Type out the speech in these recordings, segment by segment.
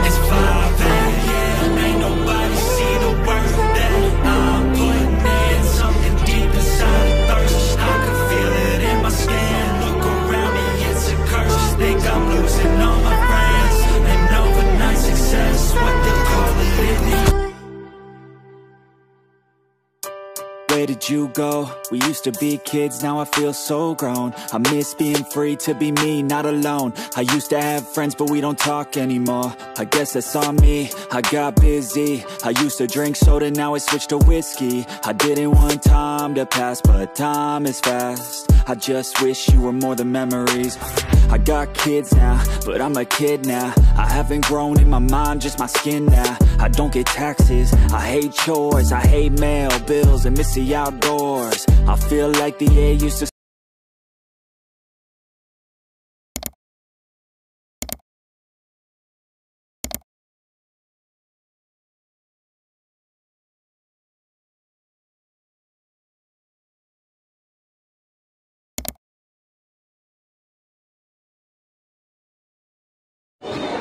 It's 5 a.m. Ain't nobody see the work that I'm putting in. Something deep inside a thirst. I can feel it in my skin. Look around me, it's a curse. Think I'm losing all my friends. And overnight success, what they call it in the Where did you go? We used to be kids, now I feel so grown. I miss being free to be me, not alone. I used to have friends, but we don't talk anymore. I guess that's on me, I got busy. I used to drink soda, now I switched to whiskey. I didn't want time to pass, but time is fast. I just wish you were more than memories. I got kids now, but I'm a kid now. I haven't grown in my mind, just my skin now. I don't get taxes, I hate chores, I hate mail, bills, and miss the outdoors. I feel like the air used to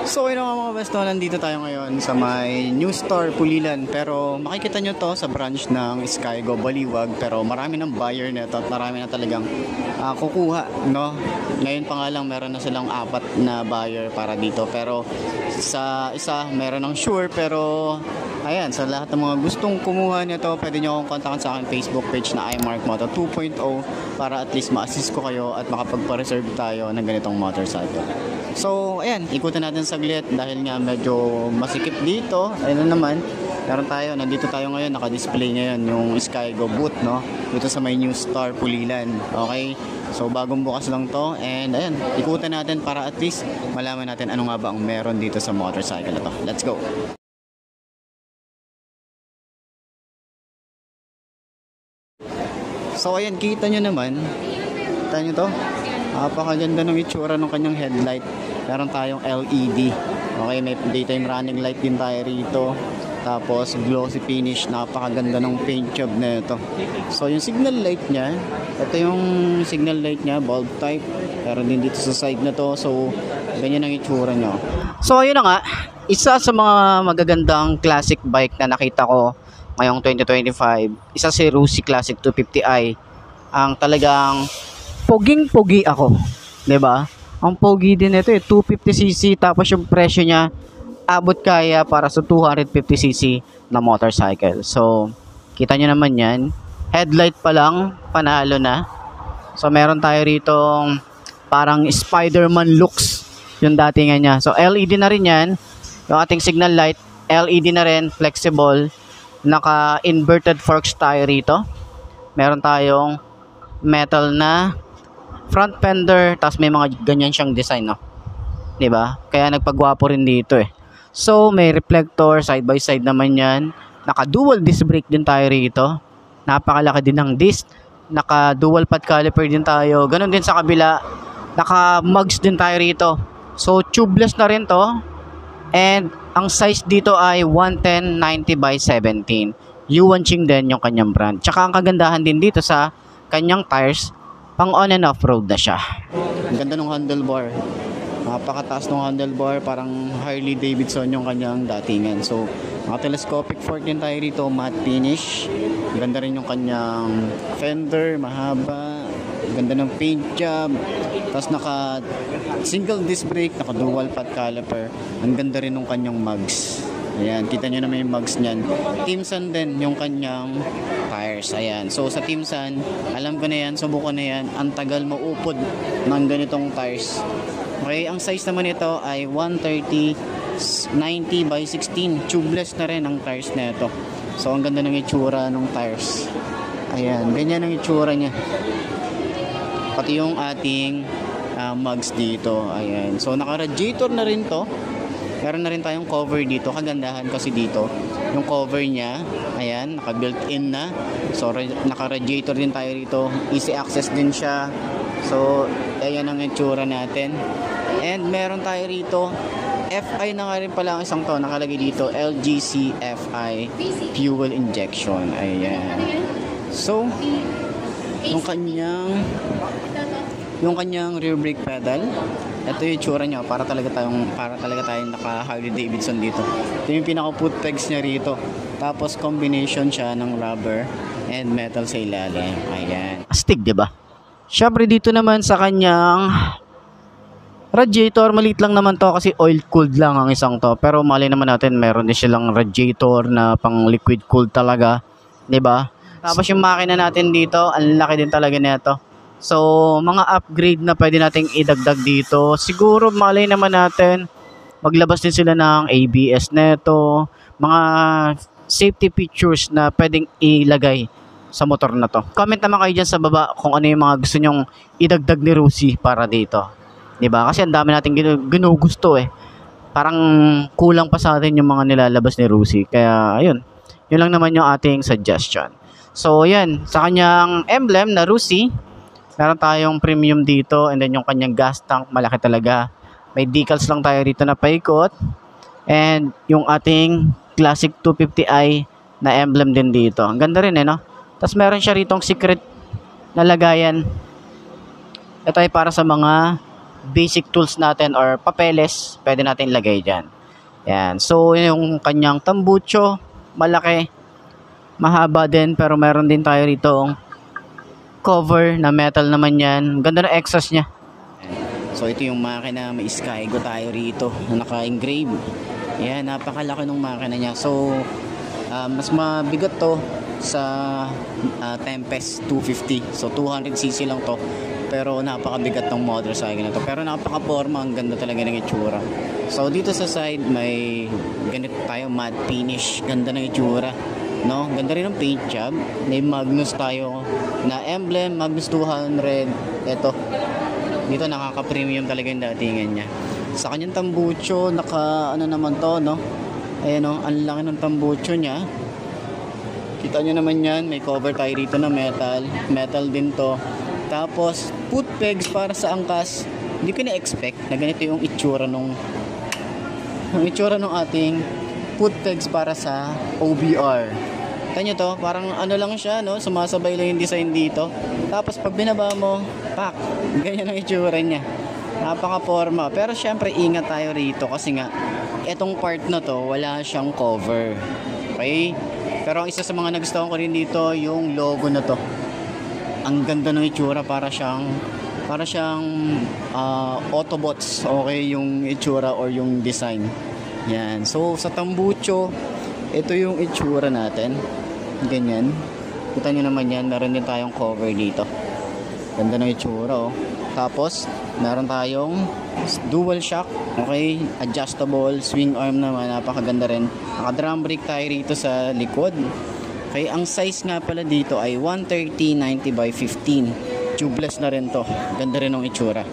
So ayun mga besto, nandito tayo ngayon sa may New Store Pulilan. Pero makikita nyo to sa branch ng Skygo Baliwag. Pero marami ng buyer nito at marami na talagang kukuha, no? Ngayon pa nga lang meron na silang 4 na buyer para dito. Pero sa isa meron ng sure. Pero ayan, sa lahat ng mga gustong kumuha nito, pwede nyo akong kontakan sa akin Facebook page na iMarkMoto 2.0 para at least ma-assist ko kayo at makapagpa-reserve tayo ng ganitong motorcycle. So, ayan, ikutan natin saglit dahil nga medyo masikip dito. Ayun na naman, nandito tayo ngayon, naka-display ngayon yung Skygo booth, no? Dito sa may New Star Pulilan, okay? So, bagong bukas lang to. And ayan, ikutan natin para at least malaman natin ano nga ba ang meron dito sa motorcycle na to. Let's go! So, ayan, kita nyo naman. Kita nyo to? Napakaganda ng itsura ng kanyang headlight. Meron tayong LED. Okay, may daytime running light din tayo rito. Tapos glossy finish. Napakaganda ng paint job na ito. So yung signal light niya, ito yung signal light niya, bulb type. Meron din dito sa side na to. So ganyan ang itsura niya. So ayun na nga, isa sa mga magagandang classic bike na nakita ko ngayong 2025, isa si Rusi Classic 250i. Ang talagang poging-pogi ako, 'di ba? Ang pogi din ito 250cc, tapos yung presyo niya abot kaya para sa 250cc na motorcycle. So, kita niyo naman 'yan. Headlight pa lang panalo na. So, meron tayo rito parang Spider-Man looks yung datingan niya. So, LED na rin 'yan. Yung ating signal light, LED na rin, flexible. Naka-inverted forks tayo rito. Meron tayong metal na front fender, tapos may mga ganyan siyang design, no? 'Di ba? Kaya nagpagwapo rin dito eh. So, may reflector, side by side naman 'yan. Naka-dual disc brake din tayo rito. Napakalaki din ng disc. Naka-dual pad caliper din tayo. Ganon din sa kabila. Naka-mugs din tayo rito. So, tubeless na rin 'to. And ang size dito ay 110/90/17. Yuanqing din yung kanyang brand. Tsaka ang kagandahan din dito sa kanyang tires, pang on and off road na siya. Ang ganda ng handlebar. Napakataas ng handlebar, parang Harley Davidson yung kanyang datingan. So, mga telescopic fork din tayo rito, matte finish. Ang ganda rin yung kanyang fender, mahaba. Ang ganda ng paint job. Tapos naka single disc brake, naka dual pad caliper. Ang ganda rin ng kanyang mugs. Ayan, kita nyo naman yung mugs nyan. Timsan din yung kanyang tires. Ayan. So sa Timsan, alam ko na yan, subukan na yan. Ang tagal maupod ng ganitong tires. Okay, ang size naman ito ay 130/90/16. Tubeless na rin ang tires na ito. So ang ganda ng itsura ng tires. Ayan, ganyan ang itsura niya. Pati yung ating mugs dito. Ayan. So naka-radiator na rin to. Meron na rin tayong cover dito. Kagandahan kasi dito, yung cover niya, ayan, naka-built-in na. So, naka-radiator din tayo rito. Easy access din siya. So, ayan ang itsura natin. And meron tayo rito, FI na nga rin pala ang isang to. Nakalagay dito, LGC FI fuel injection. Ayan. So, yung kanyang yung kanyang rear brake pedal. Ito yung itsura niya, para talaga tayong naka Harley Davidson dito. Ito yung pinaka foot pegs niya rito. Tapos combination siya ng rubber and metal sa ilalim. Ayan. Astig, 'di ba? Syempre dito naman sa kanyang radiator, maliit lang naman to kasi oil cooled lang ang isang to. Pero mali naman natin, meron din silang radiator na pang liquid cooled talaga, 'di ba? Tapos yung makina natin dito, ang laki din talaga nito. So, mga upgrade na pwede nating idagdag dito. Siguro malay naman natin, maglabas din sila ng ABS neto, mga safety features na pwedeng ilagay sa motor na to. Comment naman kayo dyan sa baba kung ano yung mga gusto nyong idagdag ni Rusi para dito. 'Di ba? Kasi ang dami nating ginugusto eh. Parang kulang pa sa atin yung mga nilalabas ni Rusi. Kaya, ayun. Yun lang naman yung ating suggestion. So, yan. Sa kanyang emblem na Rusi, meron tayong premium dito, and then yung kanyang gas tank, malaki talaga. May decals lang tayo dito na paikot. And yung ating classic 250i na emblem din dito. Ang ganda rin no? Tapos meron siya ritong secret na lagayan. Ito ay para sa mga basic tools natin or papeles, pwede natin ilagay dyan. Yan. So yung kanyang tambucho, malaki. Mahaba din, pero meron din tayo rito cover na metal naman yan. Ganda na exhaust niya. So ito yung makina, may Skygo tayo rito na naka-engrave. Yan, napakalaki ng makina niya. So mas mabigat to sa Tempest 250. So 200cc lang to. Pero napakabigat ng motorcycle na to. Pero napaka-forma, ang ganda talaga ng itsura. So dito sa side may ganito tayo, matte finish. Ganda ng itsura. No, ganda rin ng paint job. May Magnus tayo na emblem, Magnus 200. Ito. Dito nakaka-premium talaga yung datingan niya. Sa kanyang tambucho, ano naman to, no? Ayan no, ang laki ng tambucho niya. Kita nyo naman yan, may cover tayo rito na metal. Metal din to. Tapos, foot pegs para sa angkas. Hindi ko na-expect na ganito yung itsura nung ating foot pegs para sa OBR. Kanya to, parang ano lang siya, no? Sumasabay lang yung design dito. Tapos pag binaba mo, pak, ganyan ang itsura niya. Napaka-forma. Pero syempre, ingat tayo rito kasi nga, etong part na to, wala siyang cover. Okay? Pero ang isa sa mga nagustuhan ko rin dito, yung logo na to. Ang ganda ng itsura, para siyang Autobots. Okay, yung itsura or yung design. Yan. So, sa tambucho, ito yung itsura natin. Ganyan. Kita nyo naman yan. Meron din tayong cover dito. Ganda ng itsura, oh. Tapos, meron tayong dual shock. Okay. Adjustable. Swing arm naman. Napakaganda rin. Naka-drum brake tayo rito sa likod. Okay. Ang size nga pala dito ay 130/90/15. Tubeless na rin to. Ganda rin ng itsura.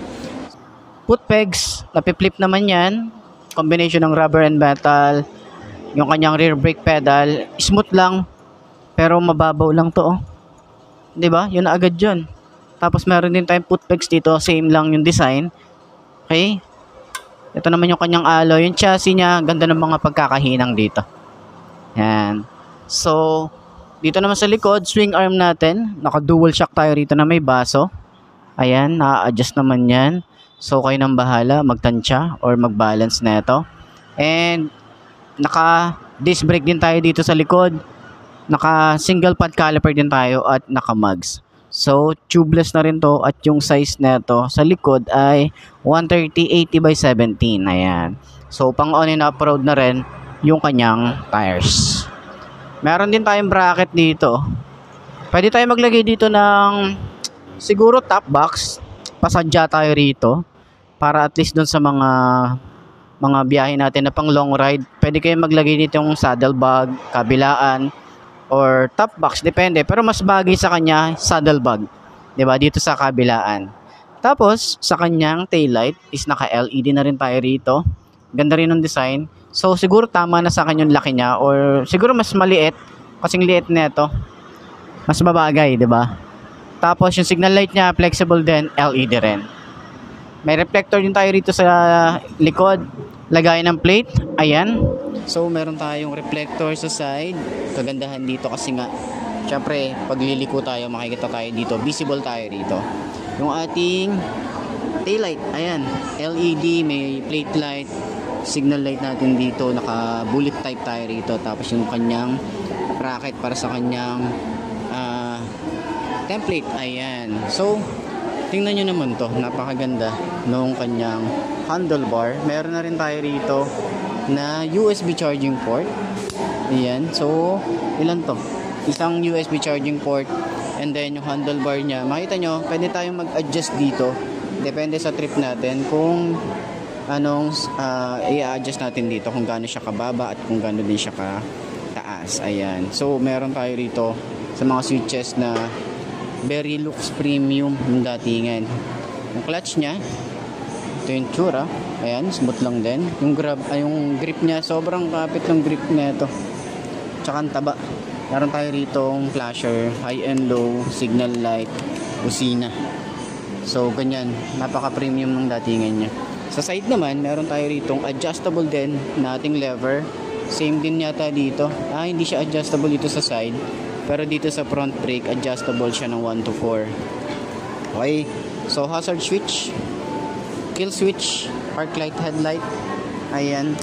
Foot pegs. Napi-flip naman yan. Combination ng rubber and metal. Yung kanyang rear brake pedal, smooth lang, pero mababaw lang to, oh. 'Di ba? Yun na agad 'yun. Tapos meron din tayong foot pegs dito, same lang yung design. Okay? Ito naman yung kanyang alloy, yung chassis niya, ganda ng mga pagkakahinang dito. Yan. So, dito naman sa likod, swing arm natin, naka-dual shock tayo rito na may baso. Ayan, na-adjust naman 'yan. So, kayo nang bahala magtansya or mag-balance na ito. And, naka-disc brake din tayo dito sa likod. Naka-single pad caliper din tayo at naka-mugs. So, tubeless na rin to at yung size nito sa likod ay 130/80/17. Ayan. So, pang on and off-road na rin yung kanyang tires. Meron din tayong bracket dito. Pwede tayo maglagay dito ng siguro top box. Pasadya tayo rito para at least dun sa mga biyahe natin na pang long ride, pwede kayo maglagay dito yung saddle bag, kabilaan or top box, depende, pero mas bagay sa kanya saddle bag, 'di ba, dito sa kabilaan. Tapos sa kanyang taillight is naka LED na rin tayo rito. Ganda rin ng design. So siguro tama na sa kanya yung laki niya, or siguro mas maliit kasing liit nito. Mas mabagay, 'di ba? Tapos yung signal light niya flexible din, LED rin. May reflector din tayo rito sa likod. Lagayan ng plate. Ayan. So meron tayong reflector sa side. Kagandahan dito kasi nga, syempre pag liliko tayo, makikita tayo dito, visible tayo rito. yung ating taillight. Ayan, LED, may plate light, signal light natin dito, naka bullet type tayo rito. Tapos yung kanyang bracket para sa kanyang template. Ayan, so tingnan nyo naman to, napakaganda nung kanyang handlebar. Meron na rin tayo rito na USB charging port. Ayan, so ilan to? Isang USB charging port, and then yung handlebar nya, makita nyo, pwede tayong mag-adjust dito. Depende sa trip natin kung anong i-adjust natin dito, kung gaano siya kababa at kung gaano din siya kataas. Ayan, so meron tayo rito sa mga switches na very looks premium yung datingan. Yung clutch nya, ito yung tsura. Ayan, smooth lang din. Yung yung grip nya, sobrang kapit ng grip na ito. Tsaka ang taba. Meron tayo rito flasher, high and low, signal light, busina. So ganyan, napaka premium ng datingan nya. Sa side naman, meron tayo rito adjustable din na ating lever. Same din yata dito. Hindi siya adjustable dito sa side, pero dito sa front brake, adjustable siya ng 1 to 4. Okay, so hazard switch, kill switch, park light, headlight. Ayan,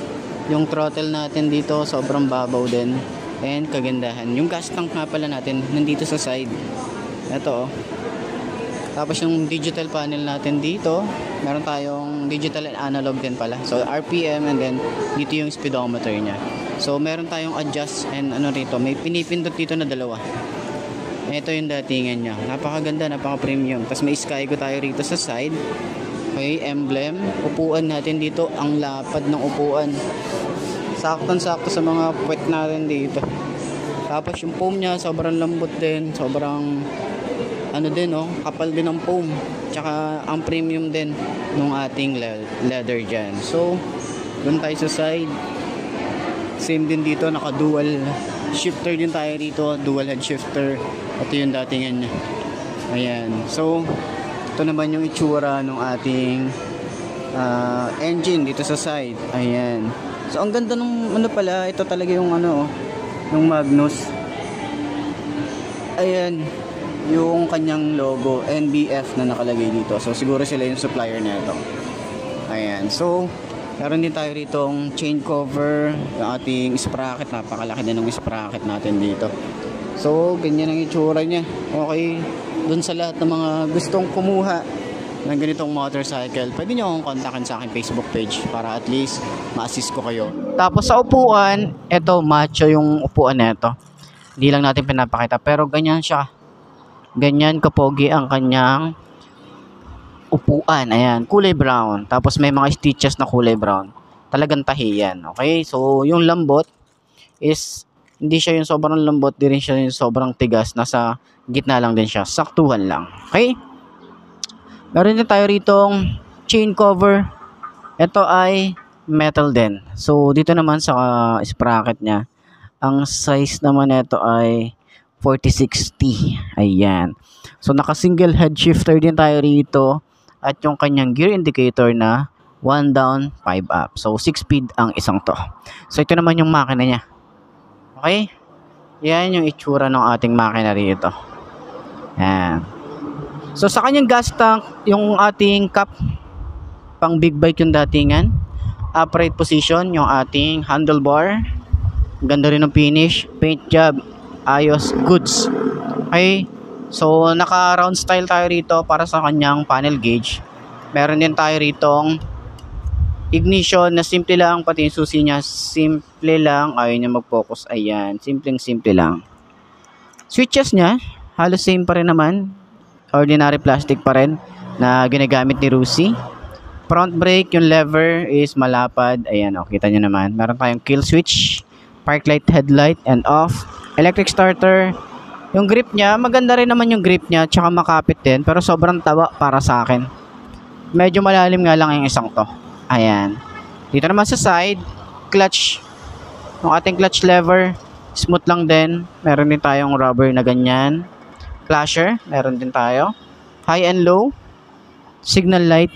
yung throttle natin dito sobrang babaw din. And kagandahan, yung gas tank nga pala natin nandito sa side. Ito, tapos yung digital panel natin dito, meron tayong digital and analog din pala. So RPM, and then dito yung speedometer nya. So meron tayong adjust and rito, may pinipindot dito na dalawa. Ito yung datingan nya, napakaganda, napaka-premium. Tapos may Skygo tayo rito sa side. Okay, emblem. Upuan natin dito, ang lapad ng upuan. Saktong-sakto sa mga puwet natin dito. Tapos yung foam nya, sobrang lambot din, sobrang kapal din ang foam. Tsaka ang premium din nung ating leather dyan. So doon tayo sa side. Same din dito, naka dual shifter din tayo rito, dual head shifter. Ito yung datingan niya. Ayan, so ito naman yung itsura ng ating engine dito sa side. Ayan, so ang ganda nung pala, ito talaga yung yung Magnus. Ayan, yung kanyang logo, NBF na nakalagay dito. So siguro sila yung supplier na ito. Ayan, so meron din tayo ritong chain cover, yung ating sprocket, napakalaki din ng sprocket natin dito. So ganyan ang itsura nya. Okay, dun sa lahat ng mga gustong kumuha ng ganitong motorcycle, pwede nyo akong kontakin sa aking Facebook page para at least ma-assist ko kayo. Tapos sa upuan, eto macho yung upuan na ito. Hindi lang natin pinapakita, pero ganyan siya. Ganyan kapogi ang kanyang upuan. Ayan, kulay brown. Tapos may mga stitches na kulay brown. Talagang tahi yan. Okay, so yung lambot is hindi siya yung sobrang lambot, di rin siya yung sobrang tigas. Nasa gitna lang din siya. Saktuhan lang. Okay, meron din tayo ritong chain cover. Ito ay metal din. So dito naman sa sprocket nya, ang size naman nito ay 4060. Ayan. So naka single head shifter din tayo rito, at yung kanyang gear indicator na 1 down, 5 up. So 6 speed ang isang to. So ito naman yung makina niya. Okay? Yan yung itsura ng ating makina rito. Ayan. So sa kanyang gas tank, yung ating cap, pang big bike yung datingan. Upright position, yung ating handlebar. Ganda rin ng finish. Paint job, ayos, goods. Okay, so naka round style tayo rito para sa kanyang panel gauge. Meron din tayo ritong ignition na simple lang, pati yung susi nya simple lang. Ayaw niya mag-focus. Ayan, simple lang. Switches nya halos same pa rin naman, ordinary plastic pa rin na ginagamit ni Rusi. Front brake, yung lever is malapad. Ayan, kita nyo naman. Meron tayong kill switch, park light, headlight, and off. Electric starter. Yung grip nya, maganda rin naman yung grip nya, tsaka makapit din, pero sobrang taba para sa akin. Medyo malalim nga lang yung isang to. Ayan. Dito naman sa side, clutch. Yung ating clutch lever, smooth lang din. Meron din tayong rubber na ganyan. Flasher, meron din tayo. High and low. Signal light.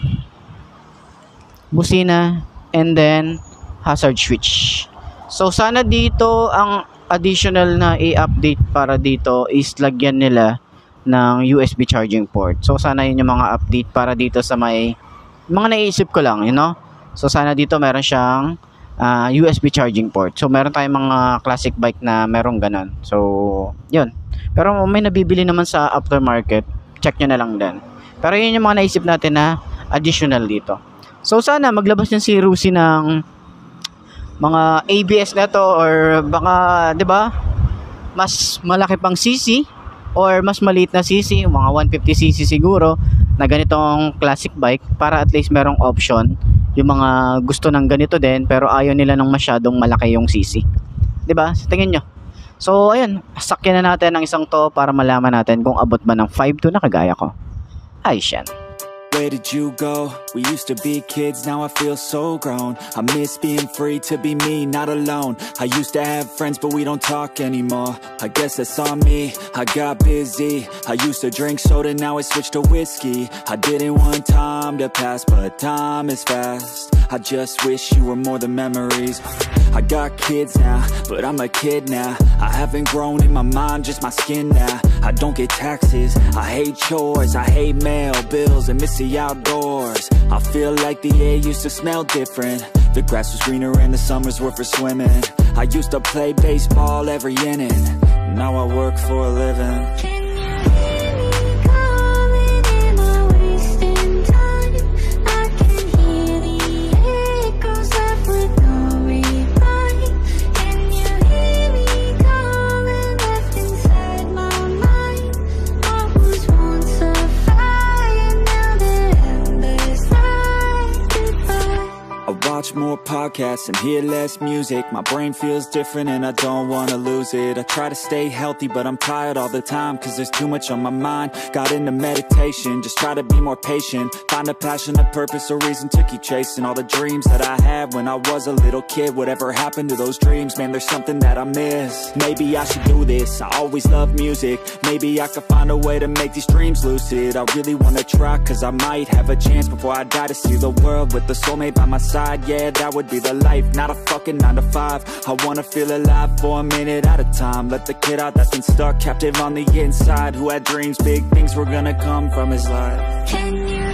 Busina. And then, hazard switch. So, sana dito ang additional na i-update para dito is lagyan nila ng USB charging port. So sana yun yung mga update para dito sa may mga naiisip ko lang, you know. So sana dito meron siyang USB charging port. So meron tayong mga classic bike na merong ganon. So yun. Pero may nabibili naman sa aftermarket, check nyo na lang din. Pero yun yung mga naisip natin na additional dito. So sana maglabas yung si Rusi ng mga ABS na to, or baka 'di ba mas malaki pang CC or mas maliit na CC, mga 150cc siguro na ganitong classic bike, para at least merong option yung mga gusto ng ganito din pero ayaw nila ng masyadong malaki yung CC, 'di ba? So, tingin nyo. So ayun, sakyan na natin ang isang to para malaman natin kung abot ba ng 5.2 na kagaya ko. Ay siyan. Where did you go? We used to be kids, now I feel so grown. I miss being free to be me, not alone. I used to have friends, but we don't talk anymore. I guess that's on me, I got busy. I used to drink soda, now I switched to whiskey. I didn't want time to pass, but time is fast. I just wish you were more than memories. I got kids now, but I'm a kid now. I haven't grown in my mind, just my skin now. I don't get taxes, I hate chores, I hate mail, bills, and miss the outdoors. I feel like the air used to smell different. The grass was greener and the summers were for swimming. I used to play baseball every inning. Now I work for a living. Watch more podcasts and hear less music. My brain feels different and I don't want to lose it. I try to stay healthy but I'm tired all the time, cause there's too much on my mind. Got into meditation, just try to be more patient. Find a passion, a purpose, a reason to keep chasing all the dreams that I had when I was a little kid. Whatever happened to those dreams, man, there's something that I miss. Maybe I should do this, I always love music. Maybe I could find a way to make these dreams lucid. I really want to try, cause I might have a chance before I die to see the world with a soulmate by my side. Yeah, that would be the life, not a fucking 9 to 5. I wanna feel alive for a minute at a time. Let the kid out that's been stuck, captive on the inside, who had dreams, big things were gonna come from his life. Can you